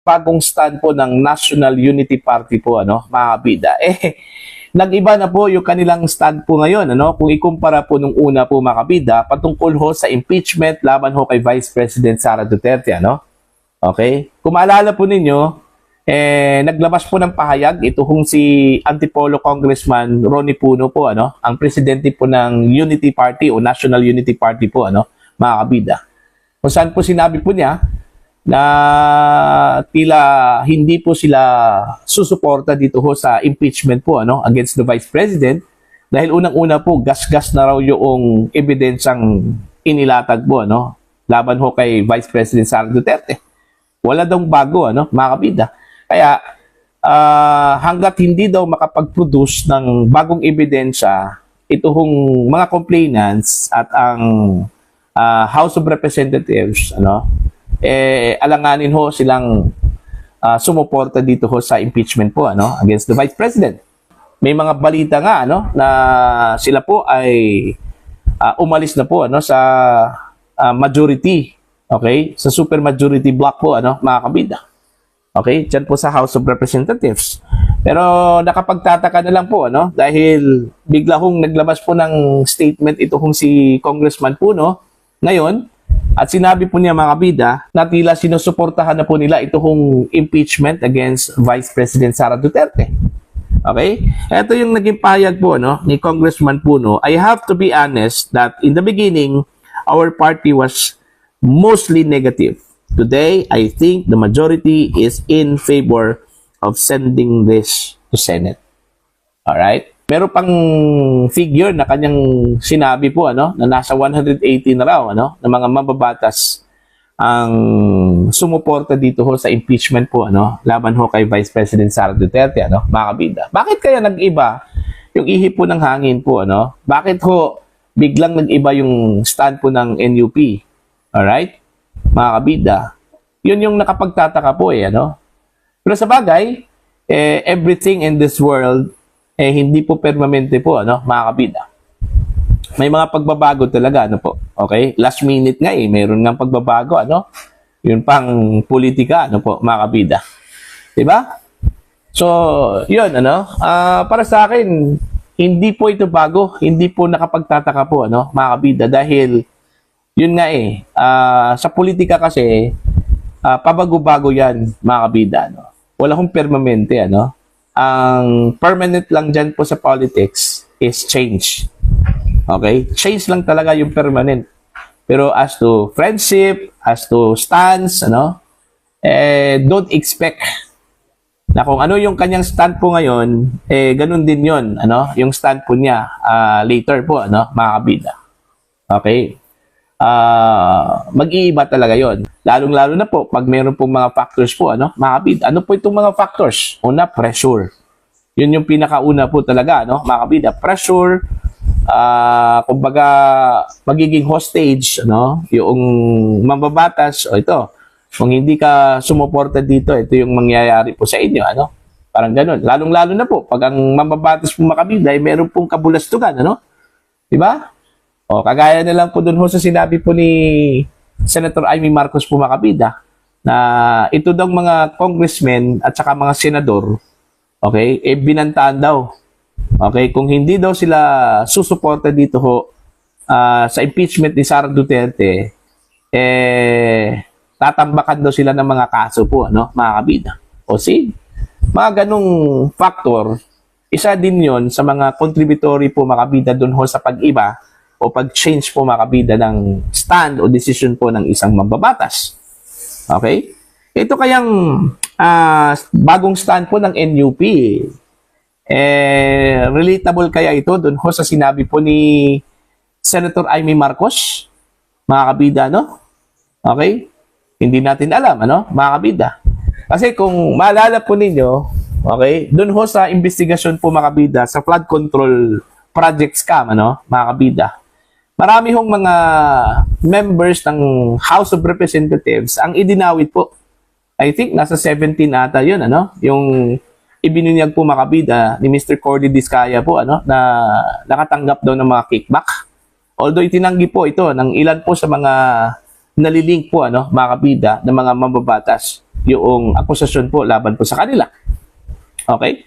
bagong stand po ng National Unity Party po, mga kabida. Nag-iba na po yung kanilang stand po ngayon, kung ikumpara po nung una po, mga kabida, patungkol ho sa impeachment laban ho kay Vice President Sara Duterte, Okay? Kung maalala po ninyo, naglabas po ng pahayag ito hong si Antipolo Congressman Ronnie Puno po, ang presidente po ng Unity Party o National Unity Party po, mga kabida. Kung saan po sinabi po niya na tila hindi po sila susuporta dito ho sa impeachment po against the Vice President dahil unang-una po gas-gas na raw yung ebidensyang inilatag po laban ho kay Vice President Sara Duterte. Wala daw bago mga kabida. Kaya hanggat hindi daw makapag-produce ng bagong ebidensya ito hong mga complainants at ang House of Representatives alanganin ho silang sumuporta dito ho sa impeachment po against the Vice President. May mga balita nga na sila po ay umalis na po sa majority, okay? Sa super majority block po mga kabida. Okay? Diyan po sa House of Representatives. Pero nakapagtataka na lang po dahil bigla hong naglabas po ng statement ito hong si Congressman Puno ngayon. At sinabi po niya, mga kabida, na tila sinusuportahan na po nila itong impeachment against Vice President Sara Duterte. Okay? Ito yung naging pahayag po ni Congressman Puno. I have to be honest that in the beginning, our party was mostly negative. Today, I think the majority is in favor of sending this to Senate. Alright? Meron pang figure na kanyang sinabi po na nasa 180 na raw na mga mababatas ang sumuporta dito ho sa impeachment po laban ho kay Vice President Sara Duterte mga kabida. Bakit kaya nag-iba yung ihip po ng hangin po Bakit ho biglang nag-iba yung stand po ng NUP? Alright? Mga kabida. Yun yung nakapagtataka po Pero sa bagay, everything in this world hindi po permanente po, mga kabida. May mga pagbabago talaga, po. Okay? Last minute nga mayroon nga pagbabago, Yun pang politika, po, mga kabida. Diba? So, yun, para sa akin, hindi po ito bago, hindi po nakapagtataka po, mga kabida, dahil, yun nga sa politika kasi, pabago-bago yan, mga kabida, Wala hong permanente, Ang permanent lang dyan po sa politics is change. Okay? Change lang talaga yung permanent. Pero as to friendship, as to stance, don't expect na kung ano yung kanyang stand po ngayon, ganun din yun, yung stand po niya later po, mga kabida. Okay? Mag-iiba talaga yon. Lalong-lalo na po pag meron pong mga factors po, mga kabida. Ano po itong mga factors? Una, pressure. Yun yung pinakauna po talaga, mga kabida. Pressure, kumbaga, magiging hostage, yung mambabatas, ito, kung hindi ka sumuporta dito, ito yung mangyayari po sa inyo, Parang ganun. Lalong-lalo na po, pag ang mambabatas po mga kabida, ay meron pong kabulastugan, Diba? Kagaya na lang po dun ho sa sinabi po ni Senator Amy Marcos po, mga kabida, na ito daw mga congressmen at saka mga senador, okay, binantaan daw. Okay, kung hindi daw sila susuporta dito ho sa impeachment ni Sara Duterte, tatambakan daw sila ng mga kaso po, mga kabida. O sige, mga ganong factor, isa din yon sa mga contributory po, mga kabida, dun ho sa pag-iba o pag-change po, mga kabida, ng stand o decision po ng isang mambabatas. Okay? Ito kayang bagong stand po ng NUP. Relatable kaya ito dun ho sa sinabi po ni Senator Amy Marcos? Mga kabida, Okay? Hindi natin alam, mga kabida. Kasi kung maalala po ninyo, okay, dun ho sa investigasyon po, mga kabida, sa flood control project scam, mga kabida, marami hong mga members ng House of Representatives ang idinawit po. I think nasa 17 ata yun, yung ibinunyag po, mga kabida, ni Mr. Cordy Diskaya po, na nakatanggap daw ng mga kickback. Although itinanggi po ito ng ilan po sa mga nalilink po, mga kabida, ng mga mababatas. yung akusasyon po laban po sa kanila. Okay?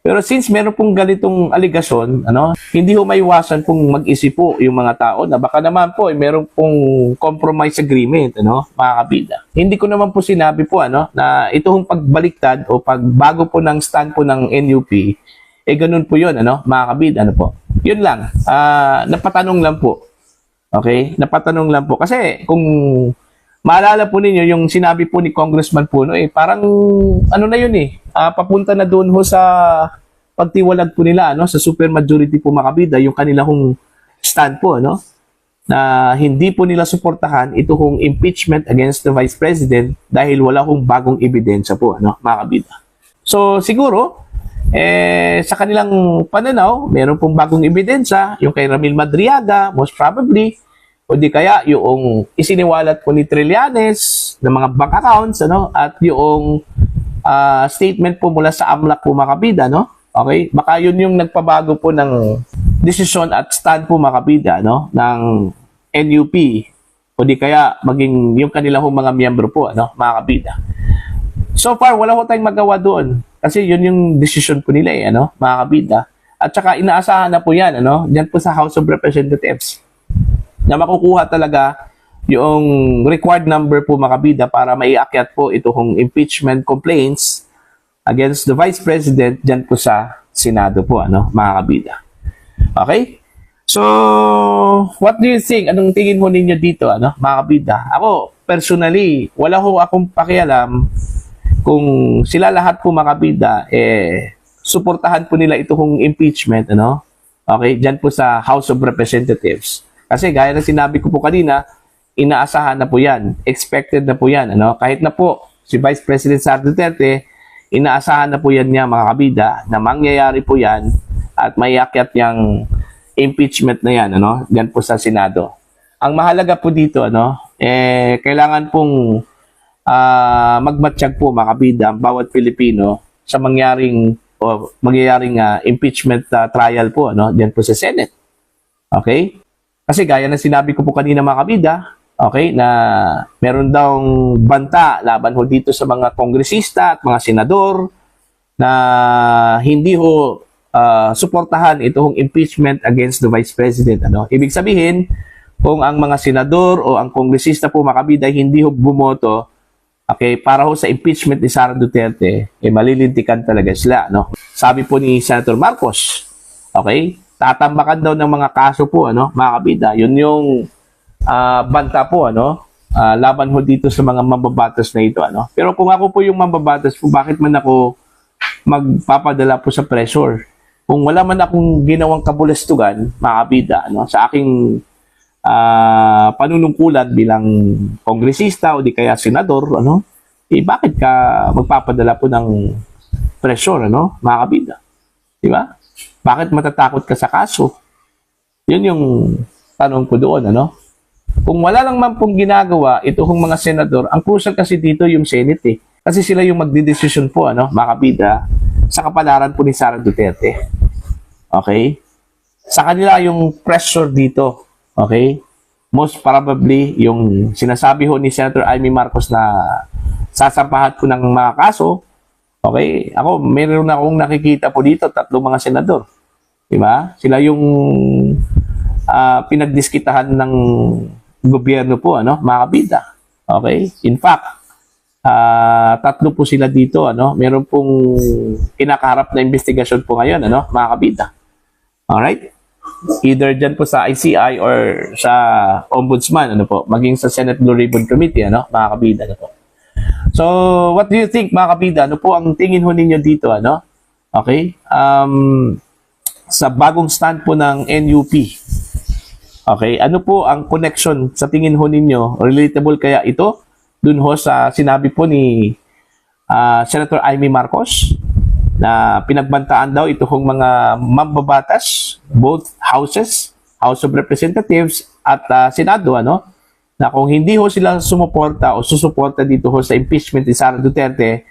Pero since meron pong ganitong aligasyon, hindi ho maiwasan pong mag-isip po yung mga tao na baka naman po meron pong compromise agreement, mga kabida. Hindi ko naman po sinabi po na ito hong pagbaliktad o pagbago po ng stand po ng NUP, ganun po yun, mga kabida, po. Yun lang, napatanong lang po. Okay? Napatanong lang po. Kasi kung maalala po ninyo, yung sinabi po ni Congressman Puno, parang na yun papunta na doon ho sa pagtiwalag po nila, sa supermajority po makabida, yung kanilang stand po, na hindi po nila suportahan ito hong impeachment against the Vice President dahil wala hong bagong ebidensya po, makabida. So, siguro, sa kanilang pananaw, meron pong bagong ebidensya, yung kay Ramil Madriaga, most probably, o di kaya yung isiniwalat po ni Trillanes ng mga bank accounts, at yung statement po mula sa AMLAC po makabida, okay? Baka yun yung nagpabago po ng desisyon at stand po makabida, ng NUP, o di kaya maging yung kanilang mga miyembro po, makabida. So far, wala ko tayong magawa doon. Kasi yun yung decision po nila mga kabida. At saka inaasahan na po yan, dyan po sa House of Representatives, na makukuha talaga yung required number po makabida para maiakyat po itong impeachment complaints against the Vice President dyan po sa Senado po, mga kabida. Okay? So, what do you think? Anong tingin mo ninyo dito, mga kabida? Ako, personally, wala ho akong pakialam kung sila lahat po makabida, suportahan po nila itong impeachment, okay, dyan po sa House of Representatives. Kasi gaya na sinabi ko po kanina, inaasahan na po yan, expected na po yan, kahit na po si Vice President Sara Duterte, inaasahan na po yan niya mga kabida, na mangyayari po yan, at may akyat yung impeachment na yan, dyan po sa Senado. Ang mahalaga po dito, kailangan pong magmatsyag po mga kabida ang bawat Pilipino sa mangyaring impeachment trial po diyan po sa Senate. Okay? Kasi gaya na sinabi ko po kanina mga kabida, okay, na meron daw banta laban ho dito sa mga kongresista at mga senador na hindi ho suportahan itong impeachment against the Vice President. Ibig sabihin, kung ang mga senador o ang kongresista po mga kabida hindi ho bumoto, okay, para ho sa impeachment ni Sara Duterte, malilintikan talaga sila, Sabi po ni Senator Marcos, okay, tatambakan daw ng mga kaso po, mga kabida. Yun yung banta po, laban ho dito sa mga mambabatas na ito, Pero kung ako po yung mambabatas po, bakit man ako magpapadala po sa pressure? Kung wala man akong ginawang kabulastugan, mga kabida, sa aking panunungkulan bilang kongresista o di kaya senador, bakit ka magpapadala po ng pressure, mga kabida? Di ba? Bakit matatakot ka sa kaso? Yun yung tanong ko doon, Kung wala lang man pong ginagawa itong mga senador, ang crucial kasi dito yung Senate, Kasi sila yung magdidesisyon po, mga kabida, sa kapalaran po ni Sara Duterte. Okay? Sa kanila yung pressure dito. Okay? Most probably, yung sinasabi ho ni Senator Amy Marcos na sasampahan po ng mga kaso, okay? Ako, meron akong nakikita po dito, 3 mga senador. Diba? Sila yung pinagdiskitahan ng gobyerno po, mga kabida. Okay? In fact, 3 po sila dito, meron pong kinakaharap na investigasyon po ngayon, mga kabida. Alright? Either dyan po sa ICI or sa Ombudsman, maging sa Senate Blue Ribbon Committee, mga kabida, po. So, what do you think, mga kabida? Ano po ang tingin ho ninyo dito, Okay? Sa bagong stand po ng NUP. Okay? Ano po ang connection sa tingin ho ninyo? Relatable kaya ito? Dun ho sa sinabi po ni Senator Amy Marcos na pinagbantaan daw itong mga mambabatas, both houses, House of Representatives at Senado, na kung hindi ho sila sumuporta o susuporta dito ho sa impeachment ni Sara Duterte,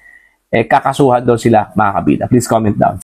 kakasuhan daw sila, mga kabida. Please comment down.